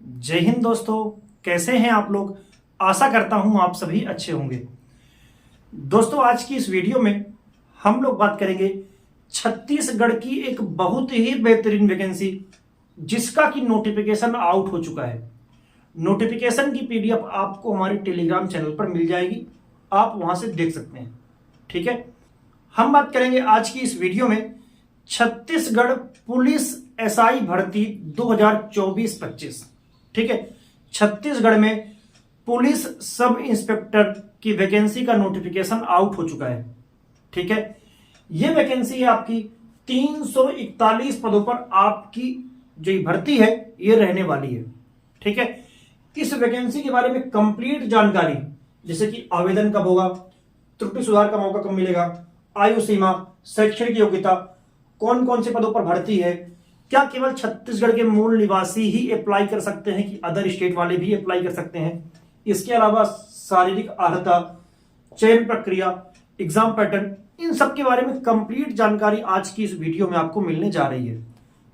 जय हिंद दोस्तों। कैसे हैं आप लोग? आशा करता हूं आप सभी अच्छे होंगे। दोस्तों, आज की इस वीडियो में हम लोग बात करेंगे छत्तीसगढ़ की एक बहुत ही बेहतरीन वैकेंसी जिसका कि नोटिफिकेशन आउट हो चुका है। नोटिफिकेशन की पीडीएफ आपको हमारे टेलीग्राम चैनल पर मिल जाएगी, आप वहां से देख सकते हैं। ठीक है, हम बात करेंगे आज की इस वीडियो में छत्तीसगढ़ पुलिस एसआई भर्ती 2024-25। ठीक है, छत्तीसगढ़ में पुलिस सब इंस्पेक्टर की वैकेंसी का नोटिफिकेशन आउट हो चुका है। ठीक है, यह वैकेंसी है आपकी 341 पदों पर आपकी जो भर्ती है ये रहने वाली है। ठीक है, इस वैकेंसी के बारे में कंप्लीट जानकारी, जैसे कि आवेदन कब होगा, त्रुटि सुधार का मौका कब मिलेगा, आयु सीमा, शैक्षणिक योग्यता, कौन कौन से पदों पर भर्ती है, क्या केवल छत्तीसगढ़ के मूल निवासी ही अप्लाई कर सकते हैं कि अदर स्टेट वाले भी अप्लाई कर सकते हैं, इसके अलावा शारीरिक अर्हता, चयन प्रक्रिया, एग्जाम पैटर्न, इन सब के बारे में कंप्लीट जानकारी आज की इस वीडियो में आपको मिलने जा रही है।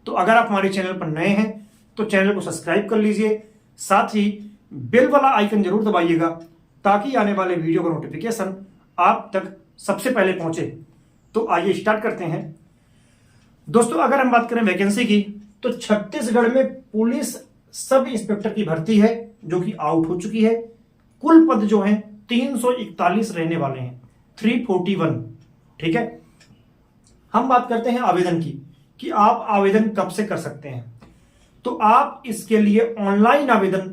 तो अगर आप हमारे चैनल पर नए हैं तो चैनल को सब्सक्राइब कर लीजिए, साथ ही बेल वाला आइकन जरूर दबाइएगा ताकि आने वाले वीडियो का नोटिफिकेशन आप तक सबसे पहले पहुंचे। तो आइए स्टार्ट करते हैं। दोस्तों, अगर हम बात करें वैकेंसी की तो छत्तीसगढ़ में पुलिस सब इंस्पेक्टर की भर्ती है जो कि आउट हो चुकी है। कुल पद जो हैं 341 रहने वाले हैं, 341। ठीक है, हम बात करते हैं आवेदन की कि आप आवेदन कब से कर सकते हैं। तो आप इसके लिए ऑनलाइन आवेदन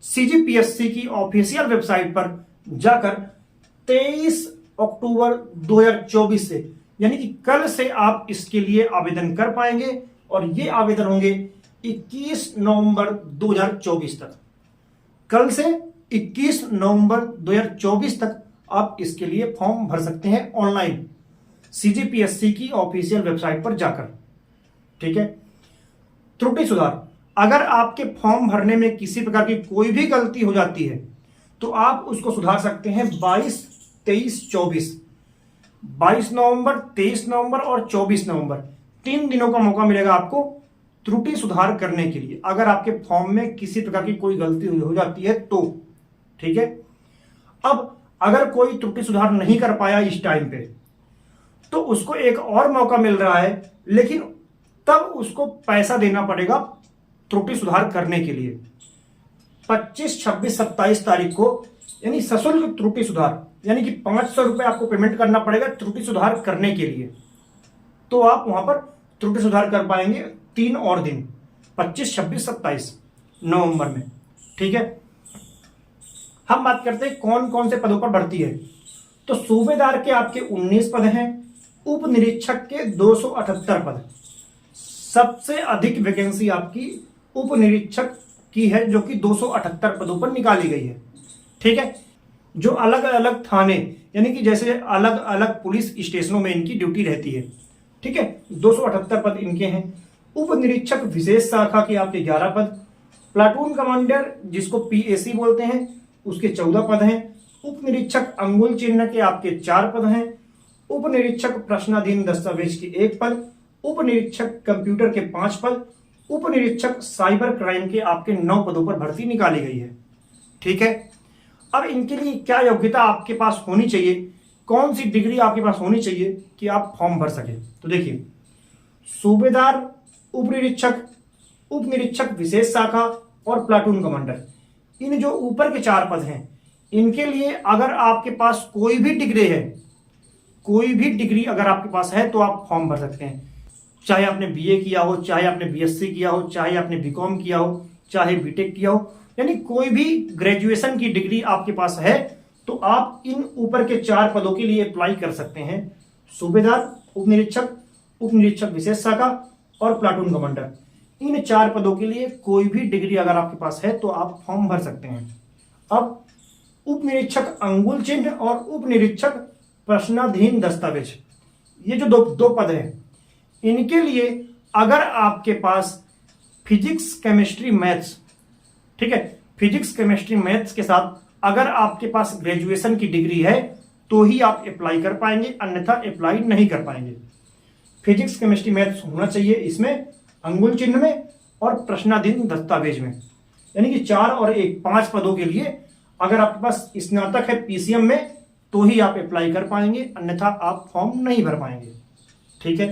सीजीपीएससी की ऑफिशियल वेबसाइट पर जाकर 23 अक्टूबर 2024 से, यानी कि कल से आप इसके लिए आवेदन कर पाएंगे और ये आवेदन होंगे 21 नवंबर 2024 तक। कल से 21 नवंबर 2024 तक आप इसके लिए फॉर्म भर सकते हैं ऑनलाइन सीजीपीएससी की ऑफिशियल वेबसाइट पर जाकर। ठीक है, त्रुटि सुधार, अगर आपके फॉर्म भरने में किसी प्रकार की कोई भी गलती हो जाती है तो आप उसको सुधार सकते हैं 22, 23, 24। 22 नवंबर, 23 नवंबर और 24 नवंबर 3 दिनों का मौका मिलेगा आपको त्रुटि सुधार करने के लिए, अगर आपके फॉर्म में किसी प्रकार की कोई गलती हो जाती है तो। ठीक है, अब अगर कोई त्रुटि सुधार नहीं कर पाया इस टाइम पे तो उसको एक और मौका मिल रहा है, लेकिन तब उसको पैसा देना पड़ेगा त्रुटि सुधार करने के लिए। 25, 26, 27 तारीख को यानी सशुल्क त्रुटि सुधार, यानी कि 500 रुपए आपको पेमेंट करना पड़ेगा त्रुटि सुधार करने के लिए। तो आप वहां पर त्रुटि सुधार कर पाएंगे 3 और दिन, 25, 26, 27 नवंबर में। ठीक है, हम बात करते हैं कौन कौन से पदों पर भर्ती है। तो सूबेदार के आपके 19 पद हैं, उप निरीक्षक के 278 पद। सबसे अधिक वैकेंसी आपकी उप निरीक्षक की है जो कि 278 पदों पर निकाली गई है। ठीक है, जो अलग अलग थाने, यानी कि जैसे अलग अलग पुलिस स्टेशनों में इनकी ड्यूटी रहती है। ठीक है, 278 पद इनके हैं। उप निरीक्षक विशेष शाखा के आपके 11 पद, प्लाटून कमांडर जिसको पीएसी बोलते हैं उसके 14 पद हैं, उप निरीक्षक अंगुल चिन्ह के आपके 4 पद हैं, उप निरीक्षक प्रश्नाधीन दस्तावेज के 1 पद, उप निरीक्षक कंप्यूटर के 5 पद, उप निरीक्षक साइबर क्राइम के आपके 9 पदों पर भर्ती निकाली गई है। ठीक है, अब इनके लिए क्या योग्यता आपके पास होनी चाहिए, कौन सी डिग्री आपके पास होनी चाहिए कि आप फॉर्म भर सके। तो देखिए, सूबेदार, उप निरीक्षक, उप निरीक्षक विशेष शाखा और प्लाटून कमांडर, इन जो ऊपर के 4 पद हैं इनके लिए अगर आपके पास कोई भी डिग्री है, कोई भी डिग्री अगर आपके पास है तो आप फॉर्म भर सकते हैं। चाहे आपने बीए किया हो, चाहे आपने बीएससी किया हो, चाहे आपने बीकॉम किया हो, चाहे बीटेक किया हो, यानी कोई भी ग्रेजुएशन की डिग्री आपके पास है तो आप इन ऊपर के 4 पदों के लिए अप्लाई कर सकते हैं। सूबेदार, उप निरीक्षक विशेष शाखा और प्लाटून कमांडर, इन 4 पदों के लिए कोई भी डिग्री अगर आपके पास है तो आप फॉर्म भर सकते हैं। अब उप निरीक्षक अंगुल चिन्ह और उप निरीक्षक प्रश्नाधीन दस्तावेज, ये जो दो पद हैं इनके लिए अगर आपके पास फिजिक्स, केमिस्ट्री, मैथ्स, ठीक है, फिजिक्स, केमिस्ट्री, मैथ्स के साथ अगर आपके पास ग्रेजुएशन की डिग्री है तो ही आप अप्लाई कर पाएंगे, अन्यथा अप्लाई नहीं कर पाएंगे। फिजिक्स, केमिस्ट्री, मैथ्स होना चाहिए इसमें, अंगुल चिन्ह में और प्रश्नाधीन दस्तावेज में। यानी कि 4 और 1 5 पदों के लिए अगर आपके पास स्नातक है पीसीएम में तो ही आप अप्लाई कर पाएंगे, अन्यथा आप फॉर्म नहीं भर पाएंगे। ठीक है।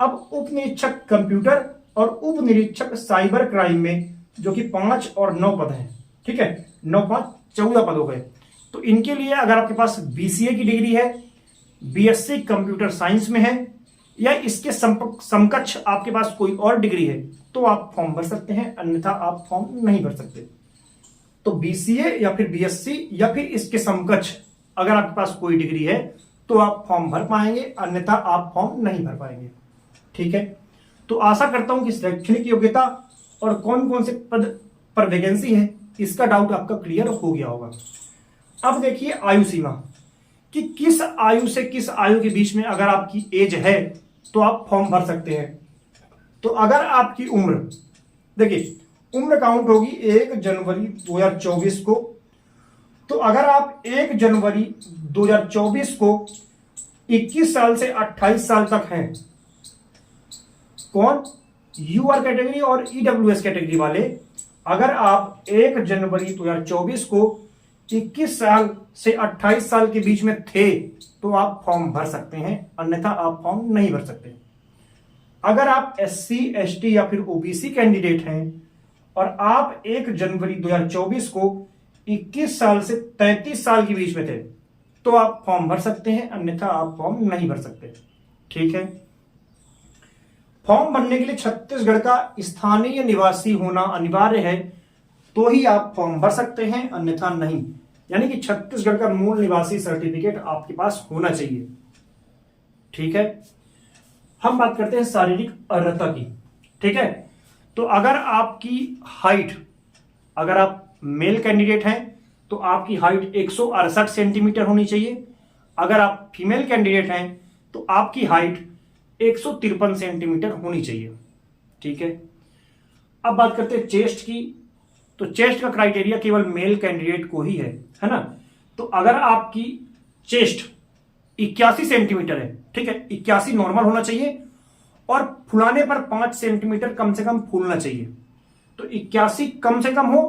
अब उप निरीक्षक कंप्यूटर और उप निरीक्षक साइबर क्राइम में जो कि 5 और 9 पद हैं, ठीक है, 9 5 14 पदों के, तो इनके लिए अगर आपके पास बीसीए की डिग्री है, बीएससी कंप्यूटर साइंस में है या इसके समकक्ष आपके पास कोई और डिग्री है तो आप फॉर्म भर सकते हैं, अन्यथा आप फॉर्म नहीं भर सकते। तो बीसीए या फिर बीएससी या फिर इसके समकक्ष अगर आपके पास कोई डिग्री है तो आप फॉर्म भर पाएंगे, अन्यथा आप फॉर्म नहीं भर पाएंगे। ठीक है। तो आशा करता हूं कि शैक्षणिक योग्यता और कौन कौन से पद पर वैकेंसी है इसका डाउट आपका क्लियर हो गया होगा। अब देखिए आयु सीमा कि किस आयु से किस आयु के बीच में अगर आपकी एज है तो आप फॉर्म भर सकते हैं। तो अगर आपकी उम्र, देखिए उम्र काउंट होगी 1 जनवरी 2024 को, तो अगर आप 1 जनवरी 2024 को 21 साल से 28 साल तक हैं, कौन, यूआर कैटेगरी और ईडब्ल्यूएस कैटेगरी वाले, अगर आप 1 जनवरी 2024 को 21 साल से 28 साल के बीच में थे तो आप फॉर्म भर सकते हैं, अन्यथा आप फॉर्म नहीं भर सकते। अगर आप एससी एसटी या फिर ओबीसी कैंडिडेट हैं और आप 1 जनवरी 2024 को 21 साल से 33 साल के बीच में थे तो आप फॉर्म भर सकते हैं, अन्यथा आप फॉर्म नहीं भर सकते। ठीक है। फॉर्म भरने के लिए छत्तीसगढ़ का स्थानीय निवासी होना अनिवार्य है तो ही आप फॉर्म भर सकते हैं, अन्यथा नहीं। यानी कि छत्तीसगढ़ का मूल निवासी सर्टिफिकेट आपके पास होना चाहिए। ठीक है। हम बात करते हैं शारीरिक अर्हता की। ठीक है। तो अगर आपकी हाइट, अगर आप मेल कैंडिडेट हैं तो आपकी हाइट 168 सेंटीमीटर होनी चाहिए। अगर आप फीमेल कैंडिडेट हैं तो आपकी हाइट 153 सेंटीमीटर होनी चाहिए। ठीक है। अब बात करते हैं चेस्ट की। तो चेस्ट का क्राइटेरिया केवल मेल कैंडिडेट को ही है ना। तो अगर आपकी चेस्ट 81 सेंटीमीटर है, ठीक है, 81 नॉर्मल होना चाहिए और फुलाने पर 5 सेंटीमीटर कम से कम फूलना चाहिए। तो 81 कम से कम हो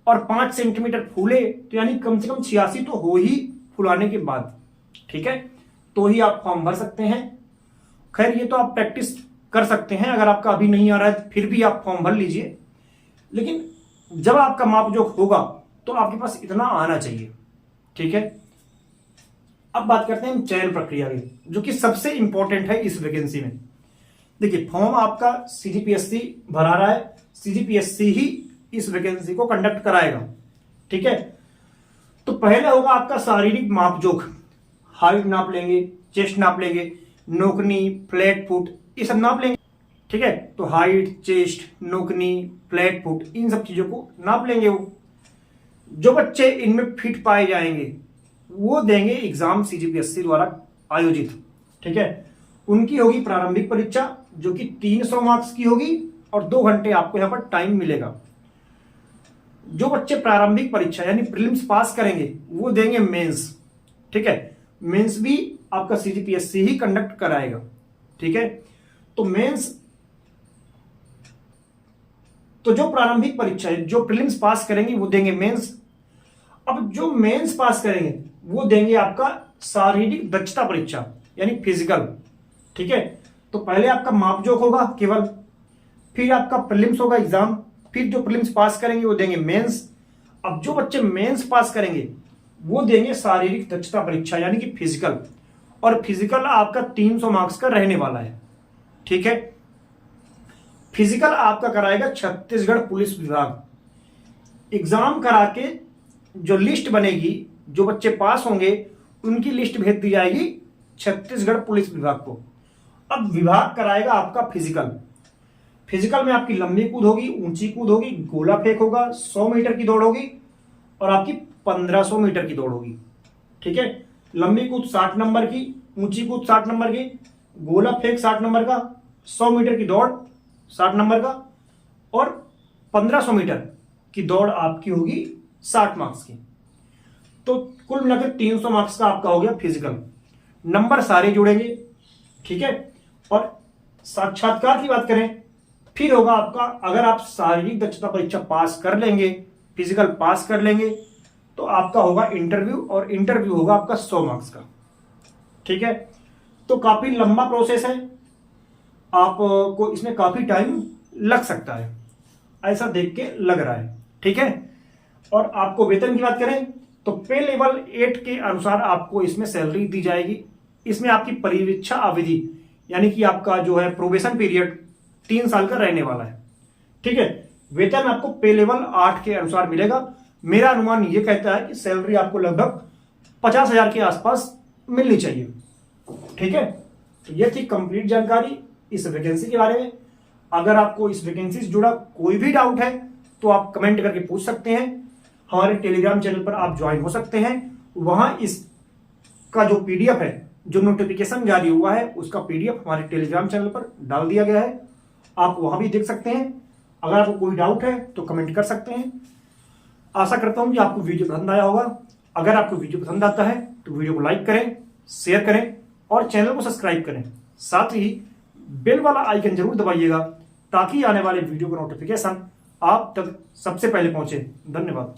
और 5 सेंटीमीटर फूले तो यानी कम से कम 86 तो हो ही फुलाने के बाद। ठीक है। तो ही आप फॉर्म भर सकते हैं। खैर ये तो आप प्रैक्टिस कर सकते हैं, अगर आपका अभी नहीं आ रहा है फिर भी आप फॉर्म भर लीजिए, लेकिन जब आपका मापजोख होगा तो आपके पास इतना आना चाहिए। ठीक है। अब बात करते हैं चयन प्रक्रिया की, जो कि सबसे इंपॉर्टेंट है इस वैकेंसी में। देखिए फॉर्म आपका सीजीपीएससी भरा रहा है, सीजीपीएससी ही इस वैकेंसी को कंडक्ट कराएगा। ठीक है। तो पहले होगा आपका शारीरिक मापजोख, हाइट नाप लेंगे, चेस्ट नाप लेंगे, नोकनी, फ्लैट फुट, ये सब नाप लेंगे। ठीक है। तो हाइट, चेस्ट, नोकनी, फ्लैट फुट, इन सब चीजों को नाप लेंगे। वो जो बच्चे इनमें फिट पाए जाएंगे वो देंगे एग्जाम सीजीपीएससी द्वारा आयोजित। ठीक है। उनकी होगी प्रारंभिक परीक्षा जो कि 300 मार्क्स की होगी और 2 घंटे आपको यहां पर टाइम मिलेगा। जो बच्चे प्रारंभिक परीक्षा यानी प्रीलिम्स पास करेंगे वो देंगे मेंस। ठीक है। मेंस भी आपका सीजीपीएससी ही कंडक्ट कराएगा। ठीक है। तो मेंस, तो जो प्रारंभिक परीक्षा है, जो प्रीलिम्स पास करेंगे वो देंगे मेंस। अब जो मेंस पास करेंगे वो देंगे आपका शारीरिक दक्षता परीक्षा यानी फिजिकल। ठीक है। तो पहले आपका मापजोख होगा केवल, फिर आपका प्रीलिम्स होगा एग्जाम, फिर जो प्रीलिम्स पास करेंगे वो देंगे मेंस। अब जो बच्चे मेंस पास करेंगे वो देंगे शारीरिक दक्षता परीक्षा यानी कि फिजिकल, और फिजिकल आपका 300 मार्क्स का रहने वाला है। ठीक है। फिजिकल आपका कराएगा छत्तीसगढ़ पुलिस विभाग। एग्जाम करा के जो लिस्ट बनेगी, जो बच्चे पास होंगे उनकी लिस्ट भेज दी जाएगी छत्तीसगढ़ पुलिस विभाग को। अब विभाग कराएगा आपका फिजिकल। फिजिकल में आपकी लंबी कूद होगी, ऊंची कूद होगी, गोला फेंक होगा, 100 मीटर की दौड़ होगी और आपकी 1500 मीटर की दौड़ होगी। ठीक है। लंबी कूद 60 नंबर की, ऊंची कूद 60 नंबर की, गोला फेंक 60 नंबर का, 100 मीटर की दौड़ 60 नंबर का और 1500 मीटर की दौड़ आपकी होगी 60 मार्क्स की। तो कुल मिलाकर 300 मार्क्स का आपका हो गया फिजिकल। नंबर सारे जुड़ेंगे। ठीक है। और साक्षात्कार की बात करें फिर होगा आपका, अगर आप शारीरिक दक्षता परीक्षा पास कर लेंगे, फिजिकल पास कर लेंगे, तो आपका होगा इंटरव्यू, और इंटरव्यू होगा आपका 100 मार्क्स का। ठीक है, तो काफी लंबा प्रोसेस है, आपको इसमें काफी टाइम लग सकता है, ऐसा देख के लग रहा है। ठीक है, और आपको वेतन की बात करें तो पे लेवल 8 के अनुसार आपको इसमें सैलरी दी जाएगी। इसमें आपकी परीक्षा अवधि यानी कि आपका जो है प्रोबेशन पीरियड 3 साल का रहने वाला है। ठीक है, वेतन आपको पे लेवल 8 के अनुसार मिलेगा। मेरा अनुमान यह कहता है कि सैलरी आपको लगभग 50,000 के आसपास मिलनी चाहिए। ठीक है, तो यह थी कंप्लीट जानकारी इस वैकेंसी के बारे में। अगर आपको इस वैकेंसी से जुड़ा कोई भी डाउट है तो आप कमेंट करके पूछ सकते हैं। हमारे टेलीग्राम चैनल पर आप ज्वाइन हो सकते हैं, वहां इसका जो पीडीएफ है, जो नोटिफिकेशन जारी हुआ है, उसका पीडीएफ हमारे टेलीग्राम चैनल पर डाल दिया गया है, आप वहां भी देख सकते हैं। अगर आपको कोई डाउट है तो कमेंट कर सकते हैं। आशा करता हूं कि आपको वीडियो पसंद आया होगा। अगर आपको वीडियो पसंद आता है तो वीडियो को लाइक करें, शेयर करें और चैनल को सब्सक्राइब करें। साथ ही बेल वाला आइकन जरूर दबाइएगा ताकि आने वाले वीडियो का नोटिफिकेशन आप तक सबसे पहले पहुंचे। धन्यवाद।